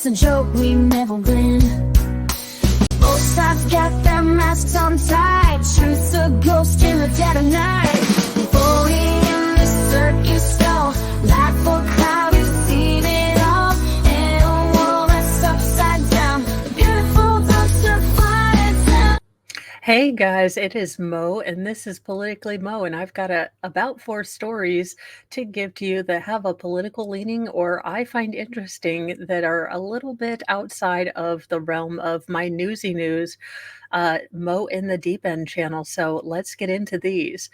a joke, we never win. Both sides got their masks on tight. Truth's a ghost in the dead of night. Falling in the circus stall, life for cloud, you've seen it all. And a world that's upside down, the beautiful dumpster fire down. Hey guys, it is Mo, and this is Politically Mo, and I've got about 4 stories to give to you that have a political leaning or I find interesting that are a little bit outside of the realm of my newsy news, Mo in the Deep End channel. So let's get into these.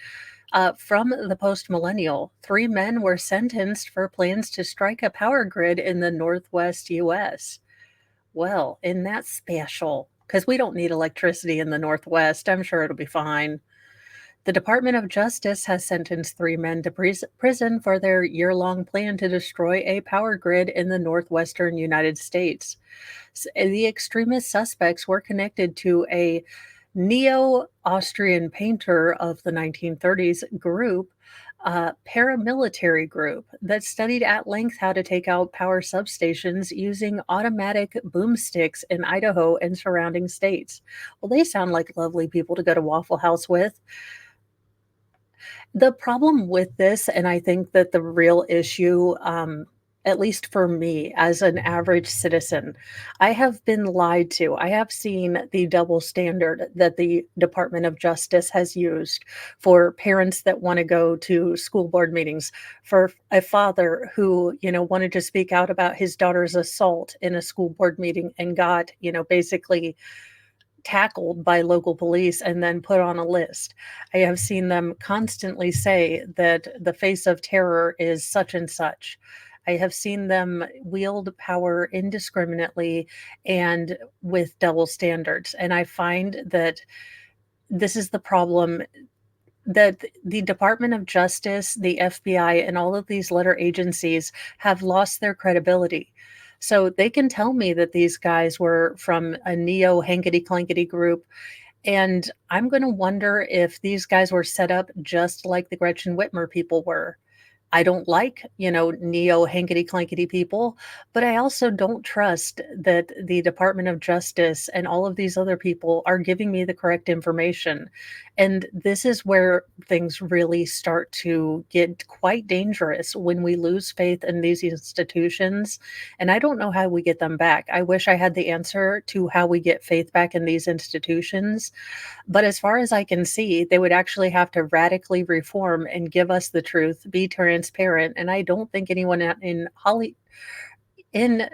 From the Post Millennial, 3 men were sentenced for plans to strike a power grid in the Northwest US. Well, isn't that special? Because we don't need electricity in the Northwest. I'm sure it'll be fine. The Department of Justice has sentenced 3 men to prison for their year-long plan to destroy a power grid in the northwestern United States. The extremist suspects were connected to a neo-Austrian painter of the 1930s group, a paramilitary group that studied at length how to take out power substations using automatic boomsticks in Idaho and surrounding states. Well, they sound like lovely people to go to Waffle House with. The problem with this, and I think that the real issue, at least for me as an average citizen, I have been lied to. I have seen the double standard that the Department of Justice has used for parents that want to go to school board meetings, for a father who, wanted to speak out about his daughter's assault in a school board meeting and got, basically tackled by local police and then put on a list. I have seen them constantly say that the face of terror is such and such. I have seen them wield power indiscriminately and with double standards. And I find that this is the problem, that the Department of Justice, the FBI, and all of these letter agencies have lost their credibility. So they can tell me that these guys were from a neo hankety clankety group. And I'm going to wonder if these guys were set up just like the Gretchen Whitmer people were. I don't like, neo hankety clankety people, but I also don't trust that the Department of Justice and all of these other people are giving me the correct information. And this is where things really start to get quite dangerous, when we lose faith in these institutions. And I don't know how we get them back. I wish I had the answer to how we get faith back in these institutions. But as far as I can see, they would actually have to radically reform and give us the truth, be transparent. And I don't think anyone in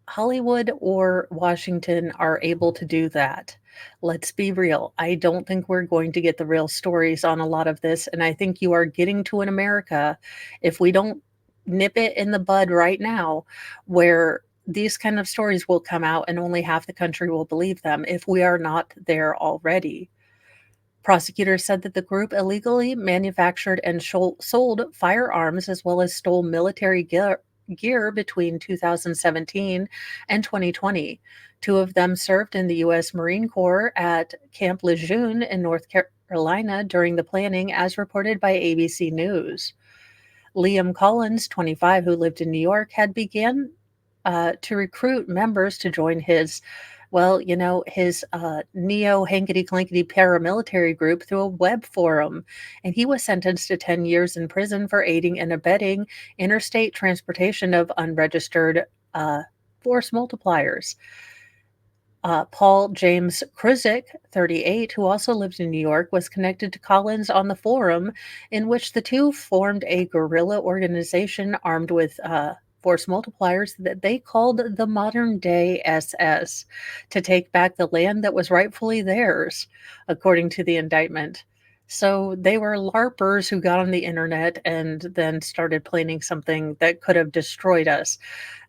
Hollywood or Washington are able to do that. Let's be real. I don't think we're going to get the real stories on a lot of this. And I think you are getting to an America, if we don't nip it in the bud right now, where these kind of stories will come out and only half the country will believe them if we are not there already. Prosecutors said that the group illegally manufactured and sold firearms as well as stole military gear between 2017 and 2020. 2 of them served in the U.S. Marine Corps at Camp Lejeune in North Carolina during the planning, as reported by ABC News. Liam Collins, 25, who lived in New York, had began to recruit members to join his neo hankety clankety paramilitary group through a web forum. And he was sentenced to 10 years in prison for aiding and abetting interstate transportation of unregistered force multipliers. Paul James Kruzik, 38, who also lived in New York, was connected to Collins on the forum, in which the two formed a guerrilla organization armed with force multipliers that they called the modern day SS, to take back the land that was rightfully theirs, according to the indictment. So they were LARPers who got on the internet and then started planning something that could have destroyed us.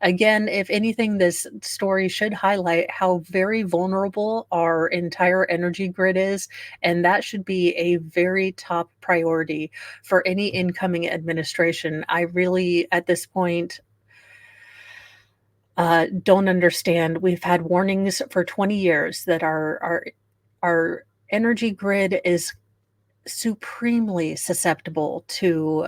Again, if anything, this story should highlight how very vulnerable our entire energy grid is, and that should be a very top priority for any incoming administration. I really, at this point, don't understand. We've had warnings for 20 years that our energy grid is supremely susceptible to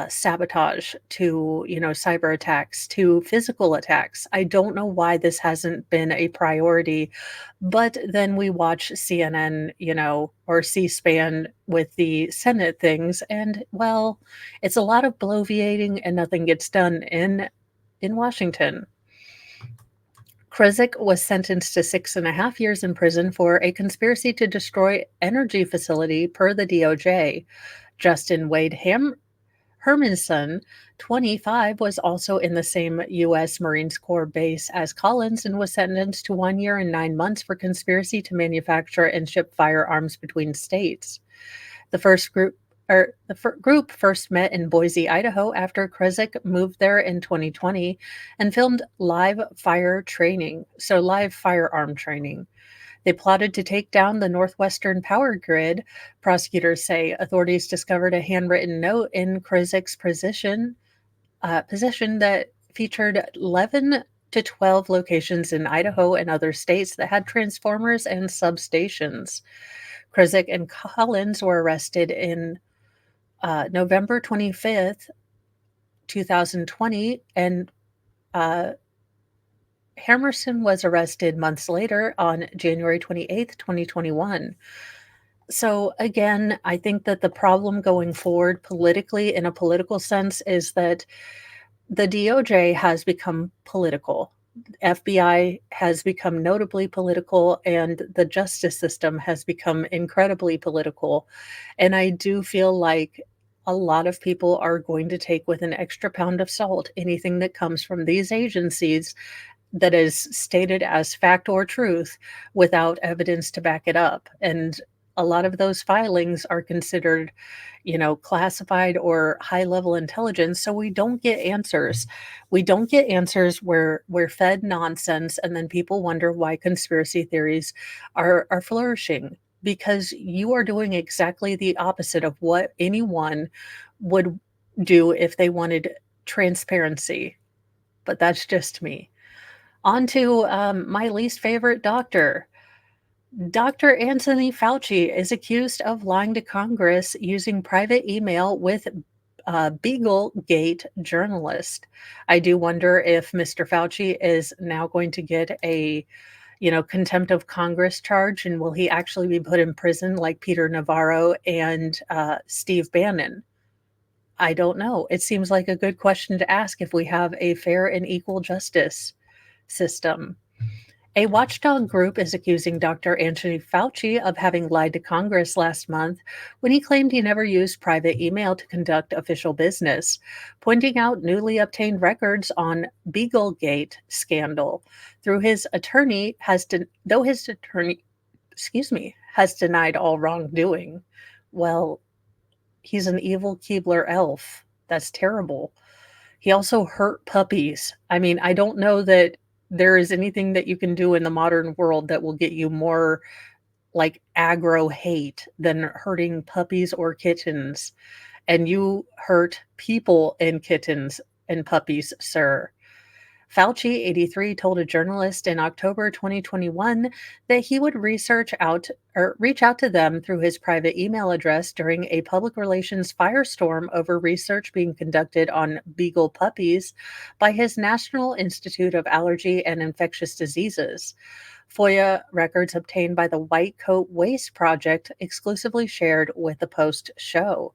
sabotage to, cyber attacks to physical attacks. I don't know why this hasn't been a priority, but then we watch CNN, or C-SPAN with the Senate things, and well, it's a lot of bloviating and nothing gets done in Washington. Krizik was sentenced to 6.5 years in prison for a conspiracy to destroy energy facility per the DOJ. Justin Wade Hermanson, 25, was also in the same U.S. Marines Corps base as Collins and was sentenced to 1 year and 9 months for conspiracy to manufacture and ship firearms between states. The group first met in Boise, Idaho, after Krizik moved there in 2020 and filmed live firearm training. They plotted to take down the Northwestern power grid. Prosecutors say authorities discovered a handwritten note in Krizik's position that featured 11 to 12 locations in Idaho and other states that had transformers and substations. Krizik and Collins were arrested in November 25th, 2020, and Hermanson was arrested months later on January 28th, 2021. So again, I think that the problem going forward politically, in a political sense, is that the DOJ has become political. FBI has become notably political, and the justice system has become incredibly political. And I do feel like a lot of people are going to take with an extra pound of salt anything that comes from these agencies that is stated as fact or truth without evidence to back it up. And a lot of those filings are considered, classified or high level intelligence. So we don't get answers. We don't get answers. We're fed nonsense. And then people wonder why conspiracy theories are flourishing, because you are doing exactly the opposite of what anyone would do if they wanted transparency. But that's just me. On to my least favorite doctor. Dr. Anthony Fauci is accused of lying to Congress using private email with BeagleGate journalist. I do wonder if Mr. Fauci is now going to get a contempt of Congress charge, and will he actually be put in prison like Peter Navarro and Steve Bannon? I don't know. It seems like a good question to ask if we have a fair and equal justice system. A watchdog group is accusing Dr. Anthony Fauci of having lied to Congress last month when he claimed he never used private email to conduct official business, pointing out newly obtained records on BeagleGate scandal. Though his attorney has denied all wrongdoing. Well, he's an evil Keebler elf. That's terrible. He also hurt puppies. I mean, I don't know that there is anything that you can do in the modern world that will get you more like aggro hate than hurting puppies or kittens. And you hurt people and kittens and puppies, sir. Fauci, 83, told a journalist in October 2021 that he would reach out to them through his private email address during a public relations firestorm over research being conducted on beagle puppies by his National Institute of Allergy and Infectious Diseases. FOIA records obtained by the White Coat Waste Project exclusively shared with the Post show.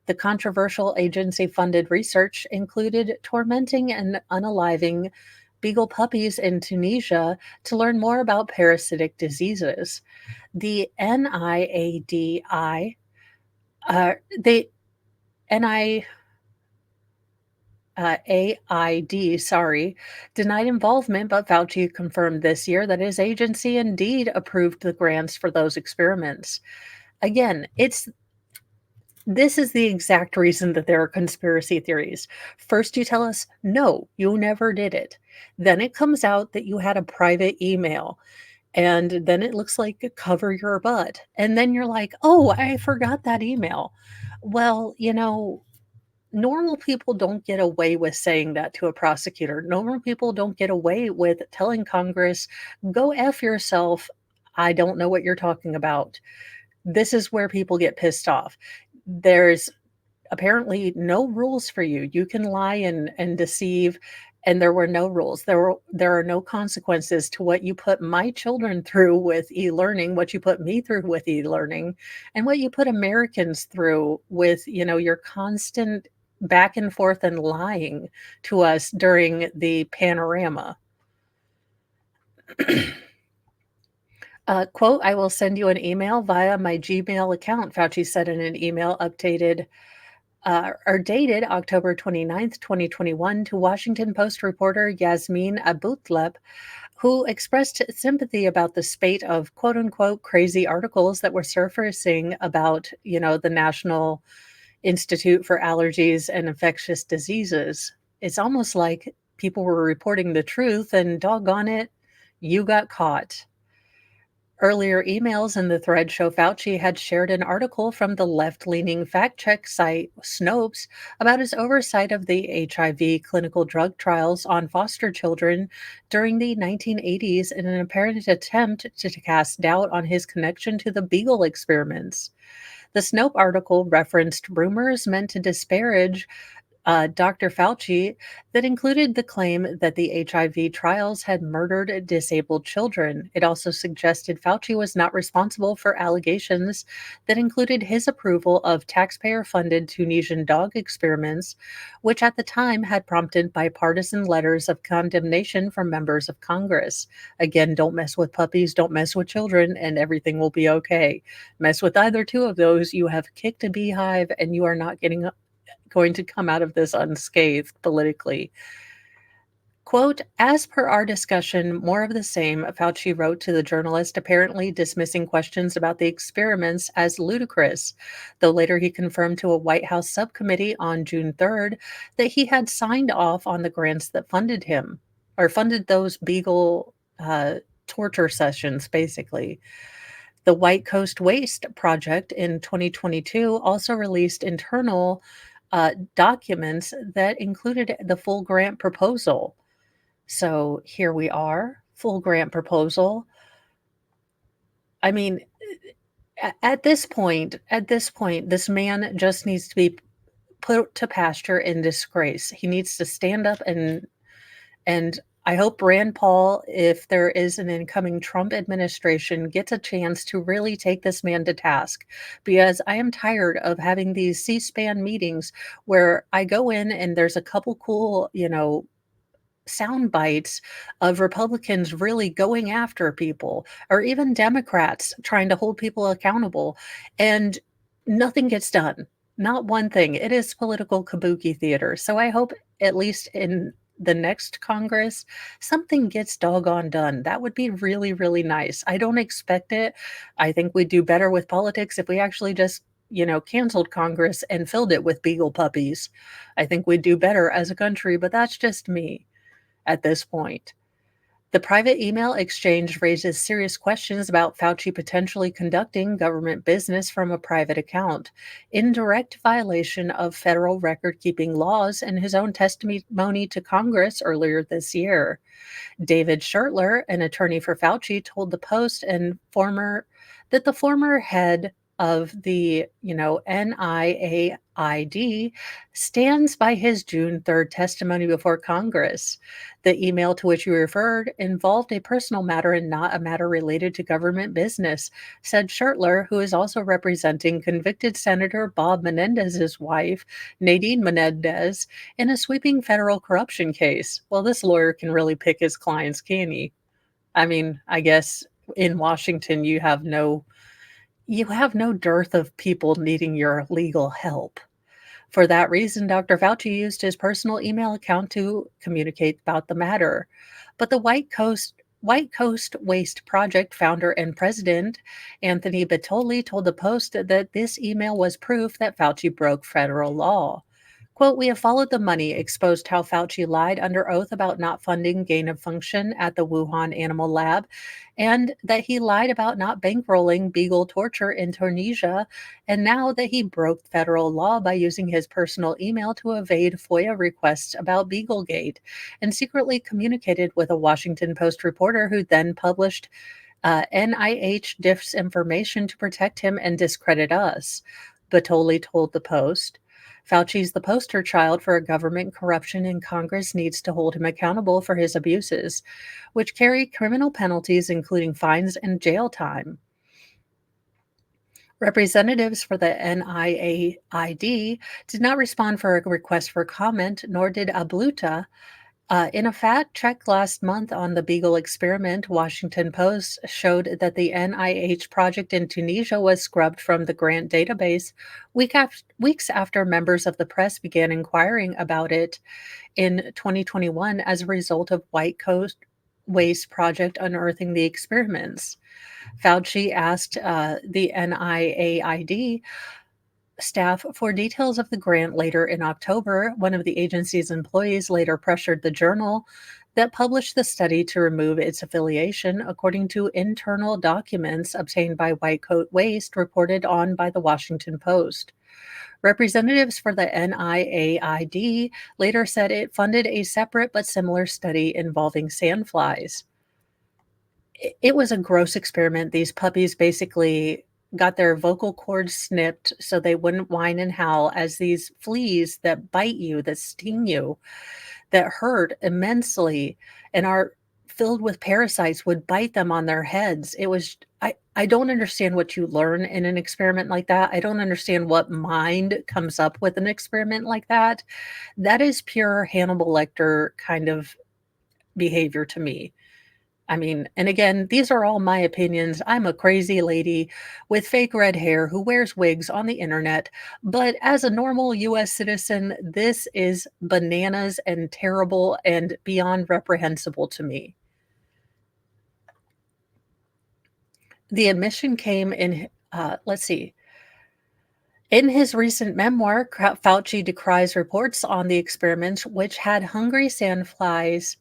The controversial agency-funded research included tormenting and unaliving beagle puppies in Tunisia to learn more about parasitic diseases. The NIAID, denied involvement, but Fauci confirmed this year that his agency indeed approved the grants for those experiments. Again, this is the exact reason that there are conspiracy theories. First, you tell us, no, you never did it. Then it comes out that you had a private email. And then it looks like cover your butt. And then you're like, oh, I forgot that email. Well, normal people don't get away with saying that to a prosecutor. Normal people don't get away with telling Congress, go F yourself. I don't know what you're talking about. This is where people get pissed off. There's apparently no rules for you. You can lie and deceive, and there were no rules. There are no consequences to what you put my children through with e-learning, what you put me through with e-learning, and what you put Americans through with, your constant back and forth and lying to us during the panorama. Quote, I will send you an email via my Gmail account, Fauci said in an email updated or dated October 29th, 2021, to Washington Post reporter Yasmin Abutleb, who expressed sympathy about the spate of quote unquote crazy articles that were surfacing about, the National Institute for Allergies and Infectious Diseases. It's almost like people were reporting the truth and doggone it, you got caught. Earlier emails in the thread show Fauci had shared an article from the left-leaning fact-check site Snopes about his oversight of the HIV clinical drug trials on foster children during the 1980s in an apparent attempt to cast doubt on his connection to the Beagle experiments. The Snope article referenced rumors meant to disparage Dr. Fauci that included the claim that the HIV trials had murdered disabled children. It also suggested Fauci was not responsible for allegations that included his approval of taxpayer funded Tunisian dog experiments, which at the time had prompted bipartisan letters of condemnation from members of Congress. Again, don't mess with puppies, don't mess with children, and everything will be okay. Mess with either two of those, you have kicked a beehive and you are not going to come out of this unscathed politically. Quote, as per our discussion, more of the same, Fauci wrote to the journalist, apparently dismissing questions about the experiments as ludicrous, though later he confirmed to a White House subcommittee on June 3rd that he had signed off on the grants that funded him, or funded those Beagle torture sessions, basically. The White Coast Waste Project in 2022 also released internal documents that included the full grant proposal. So here we are, full grant proposal. I mean, at this point, this man just needs to be put to pasture in disgrace. He needs to stand up and I hope Rand Paul, if there is an incoming Trump administration, gets a chance to really take this man to task, because I am tired of having these C-SPAN meetings where I go in and there's a couple cool, sound bites of Republicans really going after people, or even Democrats trying to hold people accountable, and nothing gets done. Not one thing. It is political kabuki theater. So I hope at least in the next Congress, something gets doggone done. That would be really, really nice. I don't expect it. I think we'd do better with politics if we actually just, canceled Congress and filled it with beagle puppies. I think we'd do better as a country, but that's just me at this point. The private email exchange raises serious questions about Fauci potentially conducting government business from a private account, in direct violation of federal record-keeping laws in his own testimony to Congress earlier this year. David Schertler, an attorney for Fauci, told the Post that the former head of the, NIAID stands by his June 3rd testimony before Congress. The email to which you referred involved a personal matter and not a matter related to government business, said Schertler, who is also representing convicted Senator Bob Menendez's wife, Nadine Menendez, in a sweeping federal corruption case. Well, this lawyer can really pick his clients, can he? I mean, I guess in Washington you have no dearth of people needing your legal help. For that reason, Dr. Fauci used his personal email account to communicate about the matter. But the White Coast Waste Project founder and president, Anthony Bertolli, told the Post that this email was proof that Fauci broke federal law. Quote, we have followed the money, exposed how Fauci lied under oath about not funding gain of function at the Wuhan Animal Lab, and that he lied about not bankrolling beagle torture in Tunisia, and now that he broke federal law by using his personal email to evade FOIA requests about Beaglegate, and secretly communicated with a Washington Post reporter who then published NIH disinformation to protect him and discredit us, Bertolli told the Post. Fauci's the poster child for a government corruption, and Congress needs to hold him accountable for his abuses, which carry criminal penalties, including fines and jail time. Representatives for the NIAID did not respond for a request for comment, nor did Abluta. In a fact check last month on the Beagle experiment, Washington Post showed that the NIH project in Tunisia was scrubbed from the grant database weeks after members of the press began inquiring about it in 2021 as a result of White Coast Waste Project unearthing the experiments. Fauci asked the NIAID staff for details of the grant later in October. One of the agency's employees later pressured the journal that published the study to remove its affiliation, according to internal documents obtained by White Coat Waste, reported on by the Washington Post. Representatives for the NIAID later said it funded a separate but similar study involving sandflies. It was a gross experiment. These puppies basically got their vocal cords snipped so they wouldn't whine and howl as these fleas that bite you, that sting you, that hurt immensely and are filled with parasites would bite them on their heads. I don't understand what you learn in an experiment like that. I don't understand what mind comes up with an experiment like that. That is pure Hannibal Lecter kind of behavior to me. I mean, and again, these are all my opinions. I'm a crazy lady with fake red hair who wears wigs on the internet. But as a normal US citizen, this is bananas and terrible and beyond reprehensible to me. The admission came in, let's see. In his recent memoir, Fauci decries reports on the experiments, which had hungry sandflies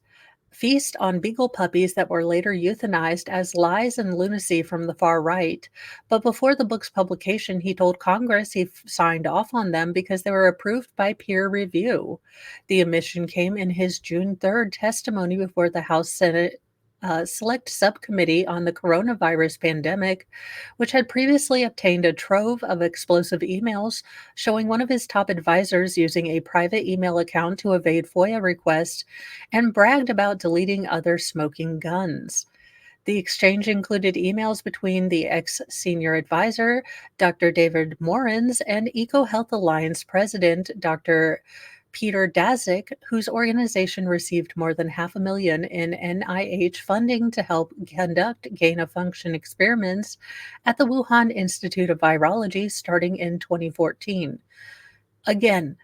feast on beagle puppies that were later euthanized, as lies and lunacy from the far right. But before the book's publication, he told Congress he signed off on them because they were approved by peer review. The admission came in his June 3rd testimony before the House Senate Select Subcommittee on the Coronavirus Pandemic, which had previously obtained a trove of explosive emails showing one of his top advisors using a private email account to evade FOIA requests and bragged about deleting other smoking guns. The exchange included emails between the ex-senior advisor, Dr. David Morens, and EcoHealth Alliance president, Dr. Peter Daszak, whose organization received more than $500,000 in NIH funding to help conduct gain-of-function experiments at the Wuhan Institute of Virology starting in 2014. Again,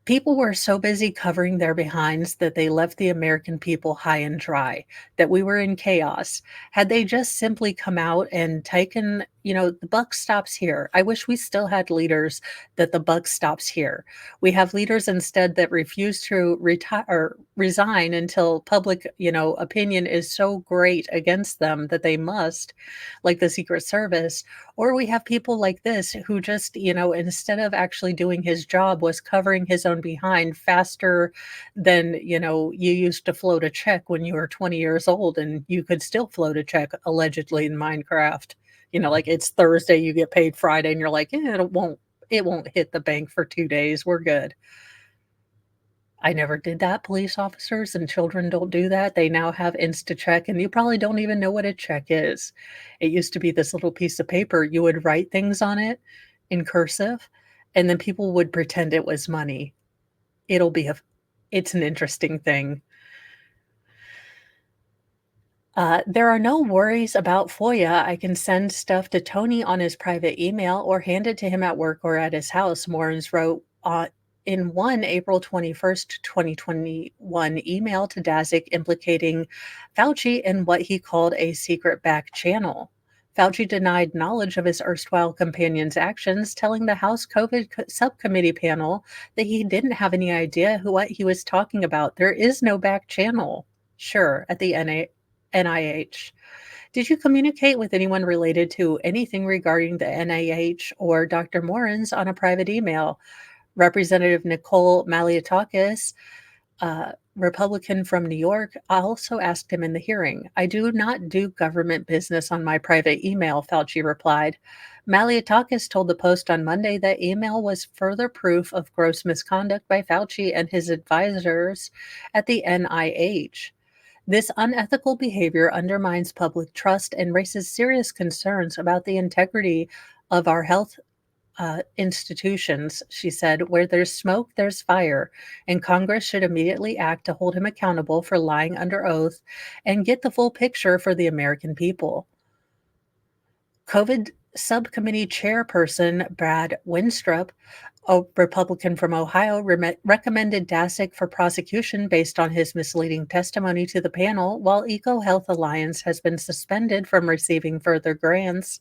people were so busy covering their behinds that they left the American people high and dry, that we were in chaos. Had they just simply come out and taken, the buck stops here. I wish we still had leaders that the buck stops here. We have leaders instead that refuse to retire or resign until public, opinion is so great against them that they must, like the Secret Service. Or we have people like this who just, instead of actually doing his job, was covering his own behind faster than, you used to float a check when you were 20 years old and you could still float a check allegedly in Minecraft. Like it's Thursday, you get paid Friday and you're like, it won't hit the bank for 2 days. We're good. I never did that. Police officers and children don't do that. They now have InstaCheck, and you probably don't even know what a check is. It used to be this little piece of paper. You would write things on it in cursive, and then people would pretend it was money. It's an interesting thing. There are no worries about FOIA. I can send stuff to Tony on his private email or hand it to him at work or at his house, Morens wrote in one April 21st, 2021 email to Daszak implicating Fauci in what he called a secret back channel. Fauci denied knowledge of his erstwhile companion's actions, telling the House COVID subcommittee panel that he didn't have any idea what he was talking about. There is no back channel. Sure, at the NIH. Did you communicate with anyone related to anything regarding the NIH or Dr. Morens on a private email? Representative Nicole Malliotakis Republican from New York, also asked him in the hearing. I do not do government business on my private email, Fauci replied. Malliotakis told the Post on Monday that email was further proof of gross misconduct by Fauci and his advisors at the NIH. This unethical behavior undermines public trust and raises serious concerns about the integrity of our health institutions, she said. Where there's smoke, there's fire, and Congress should immediately act to hold him accountable for lying under oath and get the full picture for the American people. COVID subcommittee chairperson Brad Winstrup, a Republican from Ohio, recommended Daszak for prosecution based on his misleading testimony to the panel, while EcoHealth Alliance has been suspended from receiving further grants,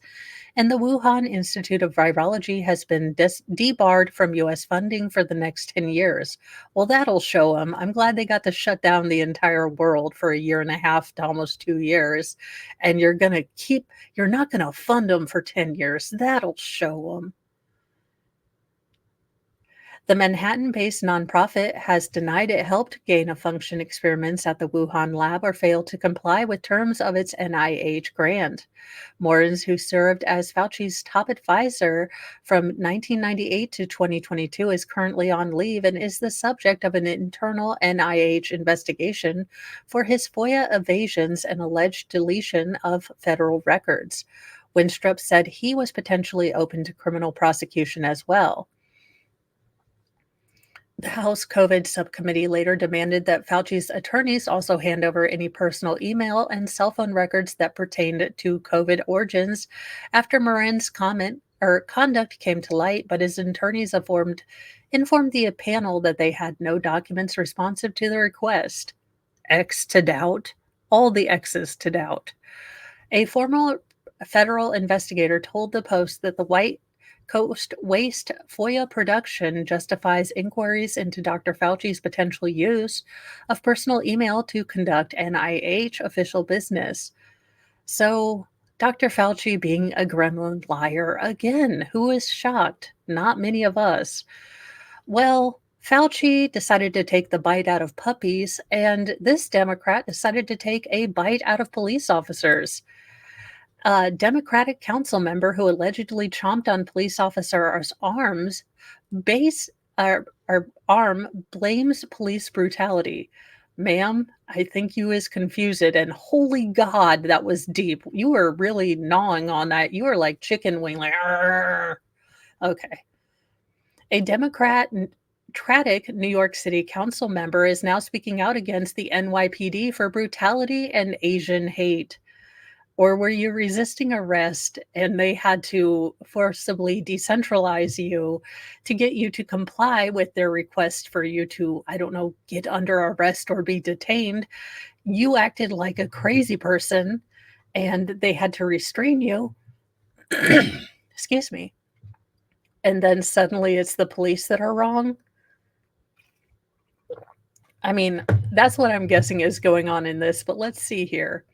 and the Wuhan Institute of Virology has been debarred from U.S. funding for the next 10 years. Well, that'll show them. I'm glad they got to shut down the entire world for a year and a half to almost 2 years, and you're not going to fund them for 10 years. That'll show them. The Manhattan-based nonprofit has denied it helped gain-of-function experiments at the Wuhan lab or failed to comply with terms of its NIH grant. Morens, who served as Fauci's top advisor from 1998 to 2022, is currently on leave and is the subject of an internal NIH investigation for his FOIA evasions and alleged deletion of federal records. Winstrup said he was potentially open to criminal prosecution as well. The House COVID subcommittee later demanded that Fauci's attorneys also hand over any personal email and cell phone records that pertained to COVID origins after Moran's conduct came to light, but his attorneys informed the panel that they had no documents responsive to the request. X to doubt, all the X's to doubt. A former federal investigator told the Post that the White Coast Waste FOIA production justifies inquiries into Dr. Fauci's potential use of personal email to conduct NIH official business. So, Dr. Fauci being a gremlin liar again. Who is shocked? Not many of us. Well, Fauci decided to take the bite out of puppies, and this Democrat decided to take a bite out of police officers. A Democratic council member who allegedly chomped on police officer's arm blames police brutality. Ma'am, I think you is confused, and holy God, that was deep. You were really gnawing on that. You were like chicken wing, like, "Arr." Okay. A Democratic New York City council member is now speaking out against the NYPD for brutality and Asian hate. Or were you resisting arrest and they had to forcibly decentralize you to get you to comply with their request for you to, I don't know, get under arrest or be detained? You acted like a crazy person and they had to restrain you. Excuse me. And then suddenly it's the police that are wrong. I mean, that's what I'm guessing is going on in this, but let's see here.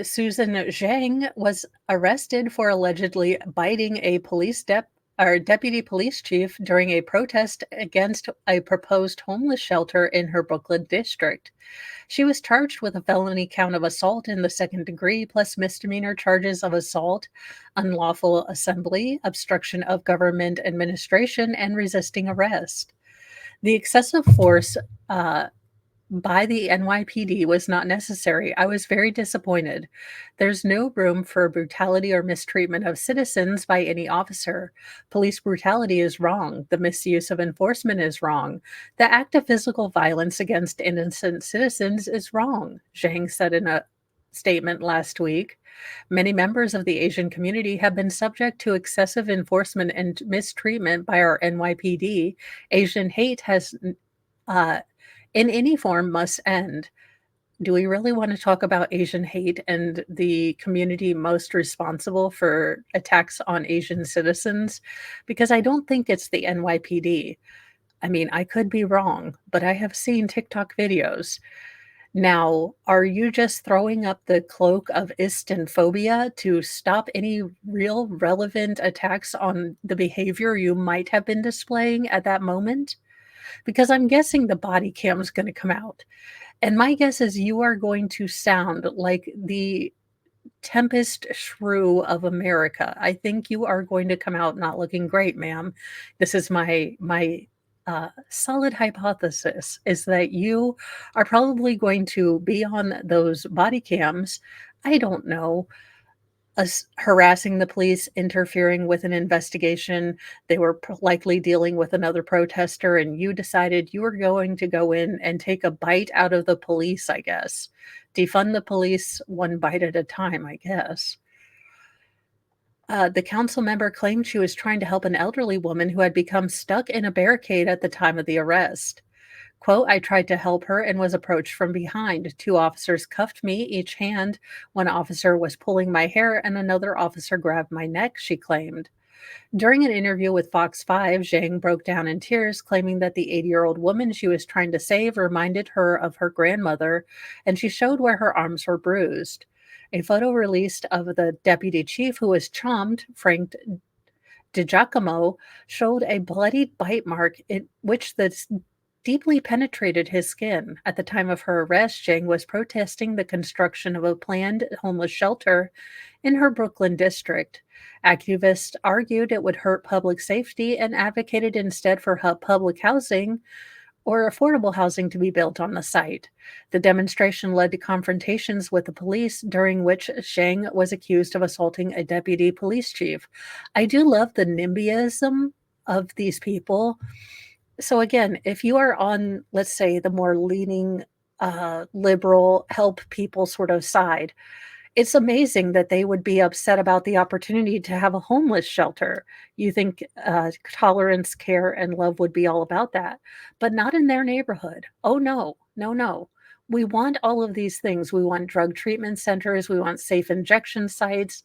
Susan Zhang was arrested for allegedly biting a deputy police chief during a protest against a proposed homeless shelter in her Brooklyn district. She was charged with a felony count of assault in the second degree, plus misdemeanor charges of assault, unlawful assembly, obstruction of government administration, and resisting arrest. The excessive force by the NYPD was not necessary. I was very disappointed. There's no room for brutality or mistreatment of citizens by any officer. Police brutality is wrong. The misuse of enforcement is wrong. The act of physical violence against innocent citizens is wrong, Zhang said in a statement last week. Many members of the Asian community have been subject to excessive enforcement and mistreatment by our NYPD. Asian hate has in any form must end. Do we really want to talk about Asian hate and the community most responsible for attacks on Asian citizens? Because I don't think it's the NYPD. I mean, I could be wrong, but I have seen TikTok videos. Now, are you just throwing up the cloak of Islamophobia to stop any real relevant attacks on the behavior you might have been displaying at that moment? because I'm guessing the body cam is going to come out. And my guess is you are going to sound like the Tempest Shrew of America. I think you are going to come out not looking great, ma'am. This is my solid hypothesis is that you are probably going to be on those body cams. I don't know, harassing the police, interfering with an investigation. They were likely dealing with another protester, and you decided you were going to go in and take a bite out of the police, I guess. Defund the police one bite at a time, I guess. The council member claimed she was trying to help an elderly woman who had become stuck in a barricade at the time of the arrest. Quote, I tried to help her and was approached from behind. Two officers cuffed me, each hand. One officer was pulling my hair and another officer grabbed my neck, she claimed. During an interview with Fox 5, Zhang broke down in tears, claiming that the 80-year-old woman she was trying to save reminded her of her grandmother, and she showed where her arms were bruised. A photo released of the deputy chief who was chomped, Frank DiGiacomo, showed a bloodied bite mark in which the deeply penetrated his skin. At the time of her arrest, Zhang was protesting the construction of a planned homeless shelter in her Brooklyn district. Activists argued it would hurt public safety and advocated instead for public housing or affordable housing to be built on the site. The demonstration led to confrontations with the police, during which Zhang was accused of assaulting a deputy police chief. I do love the NIMBYism of these people. So again, if you are on, let's say, the more leaning, liberal, help people sort of side, it's amazing that they would be upset about the opportunity to have a homeless shelter. You think tolerance, care, and love would be all about that, but not in their neighborhood. Oh, no, no, no. We want all of these things. We want drug treatment centers. We want safe injection sites,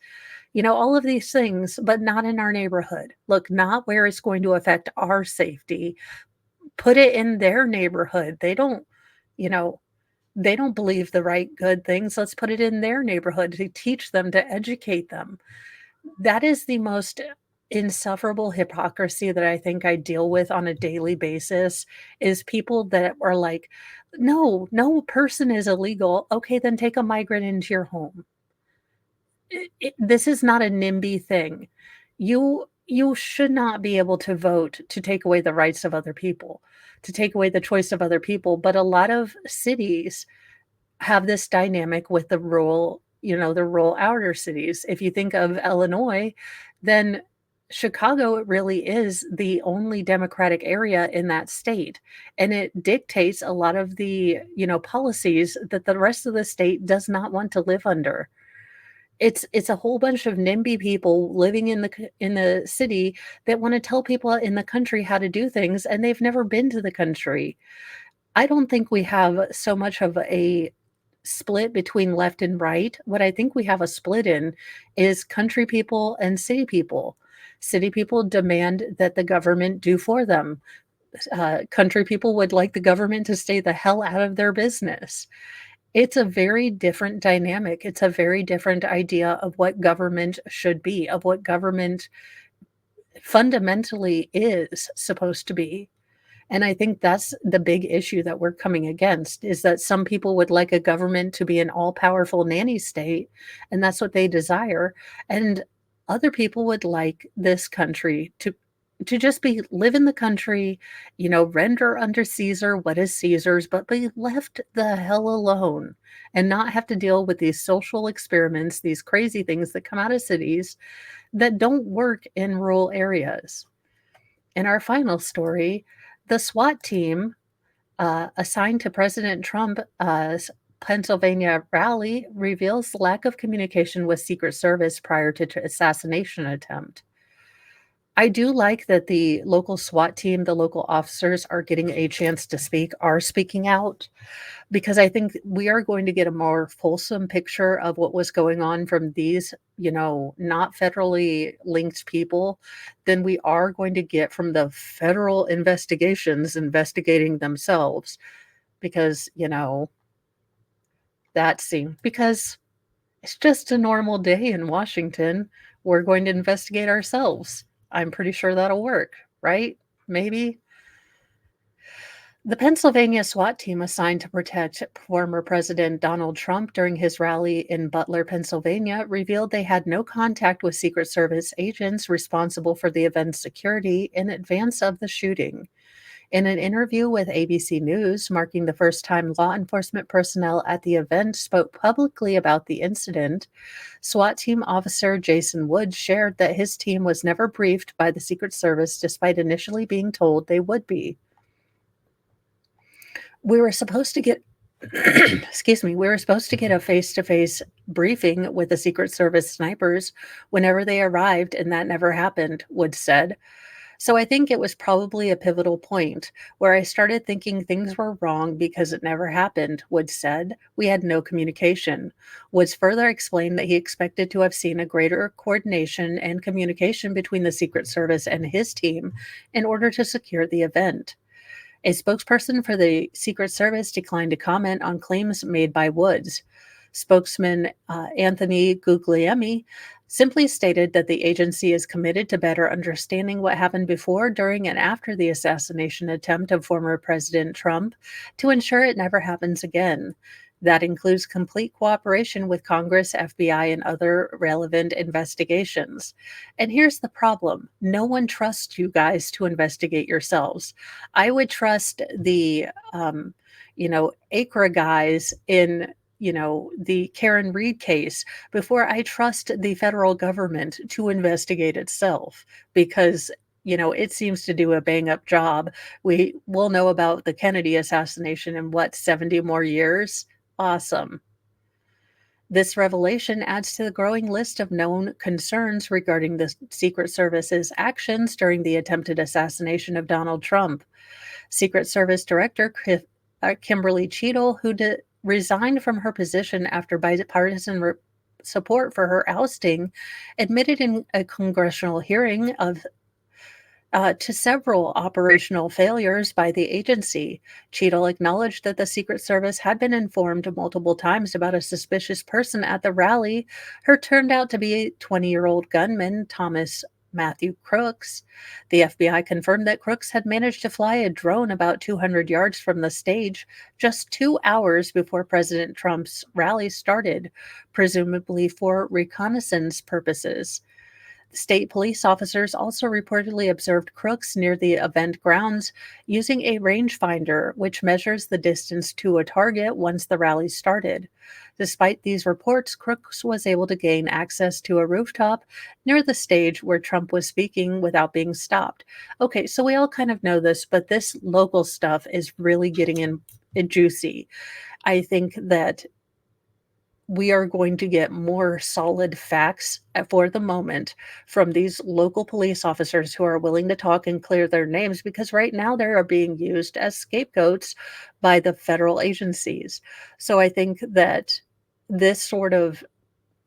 all of these things, but not in our neighborhood. Look, not where it's going to affect our safety. Put it in their neighborhood. You know, they don't believe the right good things. Let's put it in their neighborhood to teach them, to educate them. That is the most insufferable hypocrisy that I think I deal with on a daily basis is people that are like, no, no person is illegal. Okay, then take a migrant into your home. This is not a NIMBY thing. You should not be able to vote to take away the rights of other people, to take away the choice of other people. But a lot of cities have this dynamic with the rural outer cities. If you think of Illinois, then Chicago really is the only Democratic area in that state. And it dictates a lot of the, policies that the rest of the state does not want to live under. It's a whole bunch of NIMBY people living in the city that wanna tell people in the country how to do things, and they've never been to the country. I don't think we have so much of a split between left and right. What I think we have a split in is country people and city people. City people demand that the government do for them. Country people would like the government to stay the hell out of their business. It's a very different dynamic. It's a very different idea of what government should be, of what government fundamentally is supposed to be. And I think that's the big issue that we're coming against is that some people would like a government to be an all-powerful nanny state, and that's what they desire. And other people would like this country to just live in the country, render under Caesar what is Caesar's, but be left the hell alone and not have to deal with these social experiments, these crazy things that come out of cities that don't work in rural areas. In our final story, the SWAT team assigned to President Trump's Pennsylvania rally reveals lack of communication with Secret Service prior to assassination attempt. I do like that the local SWAT team, the local officers are getting a chance to speak, are speaking out, because I think we are going to get a more fulsome picture of what was going on from these, not federally linked people than we are going to get from the federal investigations investigating themselves. Because, because it's just a normal day in Washington. We're going to investigate ourselves. I'm pretty sure that'll work, right? Maybe. The Pennsylvania SWAT team assigned to protect former President Donald Trump during his rally in Butler, Pennsylvania, revealed they had no contact with Secret Service agents responsible for the event's security in advance of the shooting. In an interview with ABC News, marking the first time law enforcement personnel at the event spoke publicly about the incident, SWAT team officer Jason Woods shared that his team was never briefed by the Secret Service despite initially being told they would be. We were supposed to get excuse me, we were supposed to get a face-to-face briefing with the Secret Service snipers whenever they arrived, and that never happened, Woods said. So I think it was probably a pivotal point where I started thinking things were wrong because it never happened, Woods said. We had no communication. Woods further explained that he expected to have seen a greater coordination and communication between the Secret Service and his team in order to secure the event. A spokesperson for the Secret Service declined to comment on claims made by Woods. Spokesman Anthony Guglielmi simply stated that the agency is committed to better understanding what happened before, during, and after the assassination attempt of former President Trump to ensure it never happens again. That includes complete cooperation with Congress, FBI, and other relevant investigations. And here's the problem: no one trusts you guys to investigate yourselves. I would trust the, ACRA guys in, the Karen Reed case before I trust the federal government to investigate itself because it seems to do a bang up job. We will know about the Kennedy assassination in 70 more years? Awesome. This revelation adds to the growing list of known concerns regarding the Secret Service's actions during the attempted assassination of Donald Trump. Secret Service Director Kimberly Cheadle, who resigned from her position after bipartisan support for her ousting, admitted in a congressional hearing to several operational failures by the agency. Cheadle acknowledged that the Secret Service had been informed multiple times about a suspicious person at the rally, who turned out to be a 20-year-old gunman, Thomas Matthew Crooks. The FBI confirmed that Crooks had managed to fly a drone about 200 yards from the stage just 2 hours before President Trump's rally started, presumably for reconnaissance purposes. State police officers also reportedly observed Crooks near the event grounds using a rangefinder, which measures the distance to a target once the rally started. Despite these reports, Crooks was able to gain access to a rooftop near the stage where Trump was speaking without being stopped. Okay, so we all kind of know this, but this local stuff is really getting in juicy. I think that we are going to get more solid facts for the moment from these local police officers who are willing to talk and clear their names, because right now they are being used as scapegoats by the federal agencies. So I think that this sort of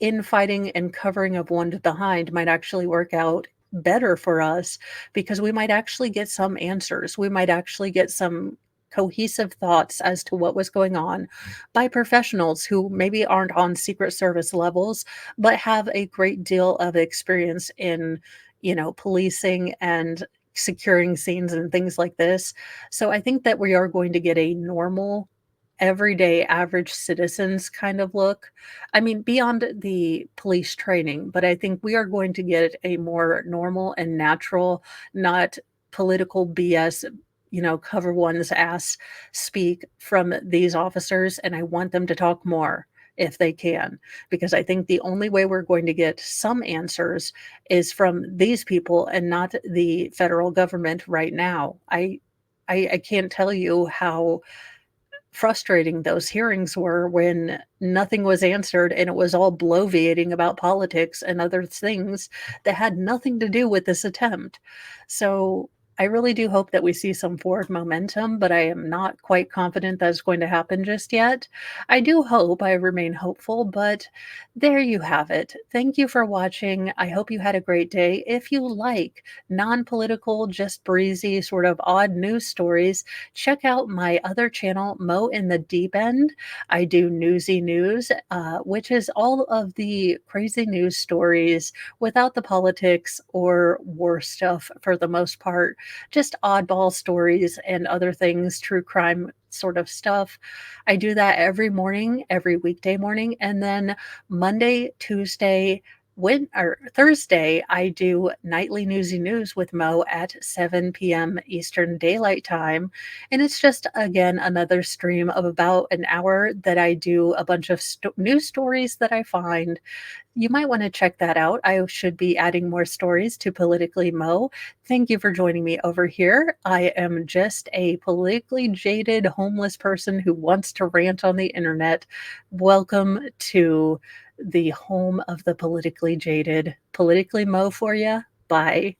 infighting and covering of one behind might actually work out better for us, because we might actually get some answers. We might actually get some cohesive thoughts as to what was going on by professionals who maybe aren't on Secret Service levels, but have a great deal of experience in, policing and securing scenes and things like this. So I think that we are going to get a normal, everyday, average citizens kind of look. I mean, beyond the police training, but I think we are going to get a more normal and natural, not political BS, cover one's ass speak from these officers. And I want them to talk more if they can, because I think the only way we're going to get some answers is from these people and not the federal government right now. I can't tell you how frustrating those hearings were when nothing was answered and it was all bloviating about politics and other things that had nothing to do with this attempt. So I really do hope that we see some forward momentum, but I am not quite confident that's going to happen just yet. I do hope, I remain hopeful, but there you have it. Thank you for watching. I hope you had a great day. If you like non-political, just breezy, sort of odd news stories, check out my other channel, Mo in the Deep End. I do Newsy News, which is all of the crazy news stories without the politics or war stuff for the most part. just oddball stories and other things, true crime sort of stuff. I do that every morning, every weekday morning, and then Monday, Tuesday, or Thursday, I do nightly newsy news with Mo at 7 p.m. Eastern Daylight Time. And it's just, again, another stream of about an hour that I do a bunch of news stories that I find. You might want to check that out. I should be adding more stories to Politically Mo. Thank you for joining me over here. I am just a politically jaded homeless person who wants to rant on the internet. Welcome to the home of the politically jaded. Politically Mo for you. Bye.